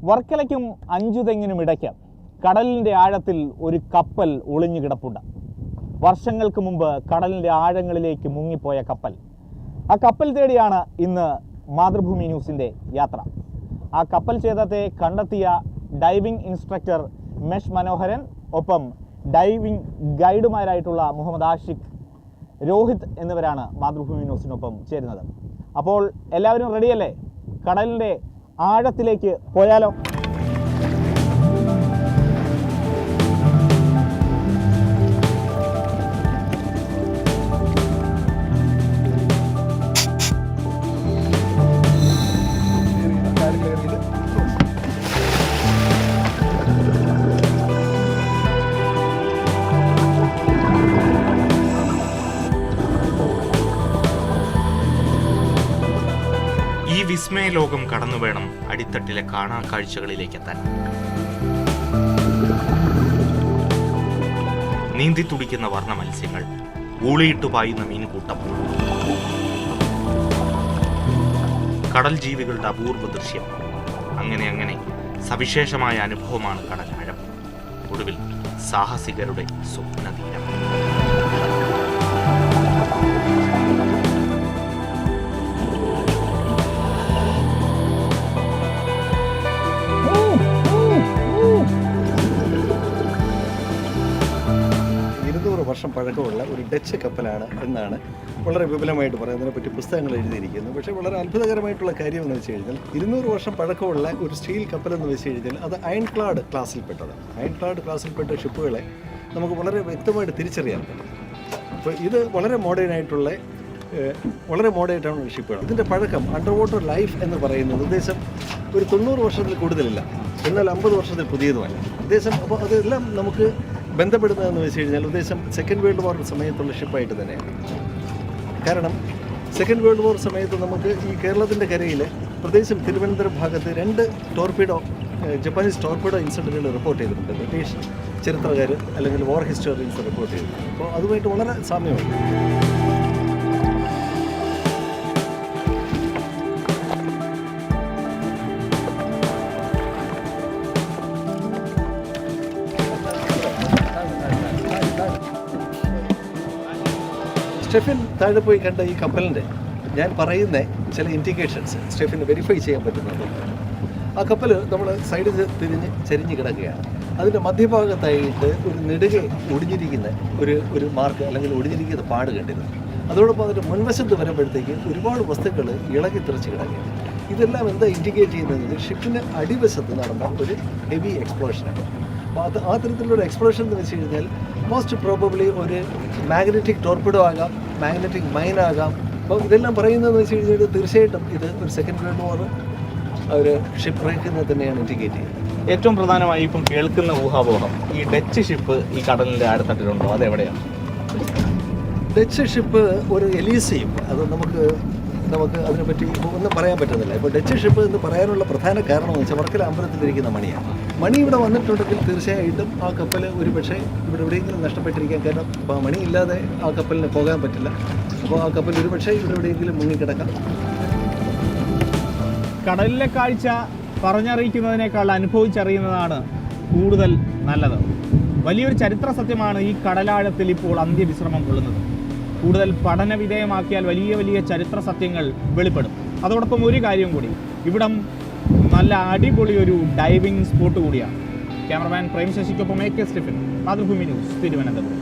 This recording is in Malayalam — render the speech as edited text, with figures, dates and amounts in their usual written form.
വർക്കലയ്ക്കും അഞ്ചുതെങ്ങിനും ഇടയ്ക്ക് കടലിൻ്റെ ആഴത്തിൽ ഒരു കപ്പൽ ഒളിഞ്ഞു കിടപ്പുണ്ട്. വർഷങ്ങൾക്ക് മുമ്പ് കടലിൻ്റെ ആഴങ്ങളിലേക്ക് മുങ്ങിപ്പോയ കപ്പൽ. ആ കപ്പൽ തേടിയാണ് ഇന്ന് മാതൃഭൂമി ന്യൂസിൻ്റെ യാത്ര. ആ കപ്പൽ ഛേദത്തെ കണ്ടെത്തിയ ഡൈവിംഗ് ഇൻസ്ട്രക്ടർ മെഷ് മനോഹരൻ, ഒപ്പം ഡൈവിംഗ് ഗൈഡുമാരായിട്ടുള്ള മുഹമ്മദ് ആഷിഖ്, രോഹിത് എന്നിവരാണ് മാതൃഭൂമി ന്യൂസിനൊപ്പം ചേരുന്നത്. അപ്പോൾ എല്ലാവരും റെഡിയല്ലേ? കടലിൻ്റെ ആഴത്തിലേക്ക് പോയാലോ? വിസ്മയ ലോകം കടന്നു വേണം അടിത്തട്ടിലെ കാണാ കാഴ്ചകളിലേക്ക് എത്താൻ. നീന്തി തുടിക്കുന്ന വർണ്ണ മത്സ്യങ്ങൾ, ഊളിയിട്ടു പായുന്ന മീൻകൂട്ടം, കടൽ ജീവികളുടെ അപൂർവ ദൃശ്യം. അങ്ങനെ സവിശേഷമായ അനുഭവമാണ് കടലാഴം. ഒടുവിൽ സാഹസികരുടെ സ്വപ്നതീരം. വർഷം പഴക്കമുള്ള ഒരു ഡച്ച് കപ്പലാണ് എന്നാണ് വളരെ വിപുലമായിട്ട് പറയുന്നതിനെപ്പറ്റി പുസ്തകങ്ങൾ എഴുതിയിരിക്കുന്നത്. പക്ഷേ വളരെ അത്ഭുതകരമായിട്ടുള്ള കാര്യം എന്ന് വെച്ച് കഴിഞ്ഞാൽ 200 വർഷം പഴക്കമുള്ള ഒരു സ്റ്റീൽ കപ്പലെന്ന് വെച്ച് കഴിഞ്ഞാൽ അത് അയൺക്ലാഡ് ക്ലാസ്സിൽപ്പെട്ടതാണ്. അയൺക്ലാഡ് ക്ലാസ്സിൽപ്പെട്ട ഷിപ്പുകളെ നമുക്ക് വളരെ വ്യക്തമായിട്ട് തിരിച്ചറിയാൻ പറ്റും. അപ്പോൾ ഇത് വളരെ മോഡേണായിട്ടുള്ള ഷിപ്പുകൾ. ഇതിൻ്റെ പഴക്കം, അണ്ടർ വാട്ടർ ലൈഫ് എന്ന് പറയുന്നത് ഉദ്ദേശം ഒരു 90 വർഷത്തിൽ കൂടുതലില്ല, എന്നാൽ 50 വർഷത്തിൽ പുതിയതുമല്ല ഉദ്ദേശം. അപ്പോൾ അതെല്ലാം നമുക്ക് ബന്ധപ്പെടുന്നതെന്ന് വെച്ച് കഴിഞ്ഞാൽ ഉദ്ദേശം സെക്കൻഡ് വേൾഡ് വാർ സമയത്തുള്ള ഷിപ്പായിട്ട് തന്നെയാണ്. കാരണം സെക്കൻഡ് വേൾഡ് വാർ സമയത്ത് നമുക്ക് ഈ കേരളത്തിൻ്റെ കരയിൽ പ്രത്യേകിച്ചും തിരുവനന്തപുരം ഭാഗത്ത് 2 ജപ്പാനീസ് ടോർപിഡോ ഇൻസിഡൻറ്റുകൾ റിപ്പോർട്ട് ചെയ്തിട്ടുണ്ട്. ബ്രിട്ടീഷ് ചരിത്രകാർ അല്ലെങ്കിൽ വാർ ഹിസ്റ്റോറിയൻസ് റിപ്പോർട്ട് ചെയ്തിട്ടുണ്ട്. അപ്പോൾ അതുമായിട്ട് വളരെ സാമ്യമുണ്ട്. സ്റ്റെഫിൻ താഴെ പോയി കണ്ട ഈ കപ്പലിൻ്റെ ഞാൻ പറയുന്ന ചില ഇൻഡിക്കേഷൻസ് സ്റ്റെഫിന് വെരിഫൈ ചെയ്യാൻ പറ്റുന്നുണ്ട്. ആ കപ്പൽ നമ്മൾ സൈഡിൽ ചരിഞ്ഞ് കിടക്കുകയാണ്. അതിൻ്റെ മധ്യഭാഗത്തായിട്ട് ഒരു നെടുകെ ഒടിഞ്ഞിരിക്കുന്ന ഒരു മാർക്ക് അല്ലെങ്കിൽ ഒടിഞ്ഞിരിക്കുന്ന പാട് കണ്ടിരുന്നു. അതോടൊപ്പം അതിൻ്റെ മുൻവശത്ത് വരുമ്പോഴത്തേക്ക് ഒരുപാട് വസ്തുക്കൾ ഇളകി തെറിച്ച് കിടക്കുകയാണ്. ഇതെല്ലാം എന്താ ഇൻഡിക്കേറ്റ് ചെയ്യുന്നത്? ഷിപ്പിന് അടിവശത്ത് നടന്ന ഒരു ഹെവി എക്സ്പ്ലോഷനാണ്. അപ്പോൾ ആ തരത്തിലുള്ള എക്സ്പ്ലോഷൻ എന്ന് വെച്ച് കഴിഞ്ഞാൽ മോസ്റ്റ് പ്രോബബ്ലി ഒരു മാഗ്നറ്റിക് ടോർപിഡോ ആകാം, മാഗ്നറ്റിക് മൈൻ ആകാം. അപ്പോൾ ഇതെല്ലാം പറയുന്നതെന്ന് വെച്ച് കഴിഞ്ഞാൽ തീർച്ചയായിട്ടും ഇത് ഒരു സെക്കൻഡ് വേൾഡ് വാർ ഒരു ഷിപ്പ് ബ്രേക്കിനെ തന്നെയാണ് ഇൻഡിക്കേറ്റ് ചെയ്യുന്നത്. ഏറ്റവും പ്രധാനമായി ഇപ്പം കേൾക്കുന്ന ഊഹാപോഹം, ഈ ഡച്ച് ഷിപ്പ് ഈ കടലിൻ്റെ ആഴത്തട്ടിലുണ്ടോ? അതെവിടെയാണ്? ഡച്ച് ഷിപ്പ് ഒരു എലീസിയും, അത് നമുക്ക് അതിനെപ്പറ്റി ഒന്നും പറയാൻ പറ്റുന്നില്ല. ഇപ്പോൾ ഡച്ച് ഷിപ്പ് എന്ന് പറയാനുള്ള പ്രധാന കാരണം എന്ന് വെച്ചാൽ വർക്കല അമ്പലത്തിലിരിക്കുന്ന മണിയാണ്. മണി ഇവിടെ വന്നിട്ടുണ്ടെങ്കിൽ തീർച്ചയായിട്ടും ആ കപ്പൽ ഒരു പക്ഷേ ഇവിടെ എവിടെയെങ്കിലും നഷ്ടപ്പെട്ടിരിക്കാൻ. കാരണം അപ്പോൾ മണി ഇല്ലാതെ ആ കപ്പലിന് പോകാൻ പറ്റില്ല. അപ്പോൾ ആ കപ്പൽ ഒരു പക്ഷേ ഇവിടെ എവിടെയെങ്കിലും മുങ്ങിക്കിടക്കാം. കടലിലെ കാഴ്ച പറഞ്ഞറിയിക്കുന്നതിനേക്കാൾ അനുഭവിച്ചറിയുന്നതാണ് കൂടുതൽ നല്ലത്. വലിയൊരു ചരിത്ര സത്യമാണ് ഈ കടലാഴത്തിൽ ഇപ്പോൾ അന്ത്യവിശ്രമം കൊള്ളുന്നത്. കൂടുതൽ പഠന വിധേയമാക്കിയാൽ വലിയ ചരിത്ര സത്യങ്ങൾ വെളിപ്പെടും. അതോടൊപ്പം ഒരു കാര്യം കൂടി, ഇവിടം നല്ല അടിപൊളി ഒരു ഡൈവിംഗ് സ്പോട്ട് കൂടിയാണ്. ക്യാമറമാൻ പ്രേം ശശിക്കൊപ്പം AK സ്റ്റെഫിൻ, മാതൃഭൂമി ന്യൂസ്, തിരുവനന്തപുരം.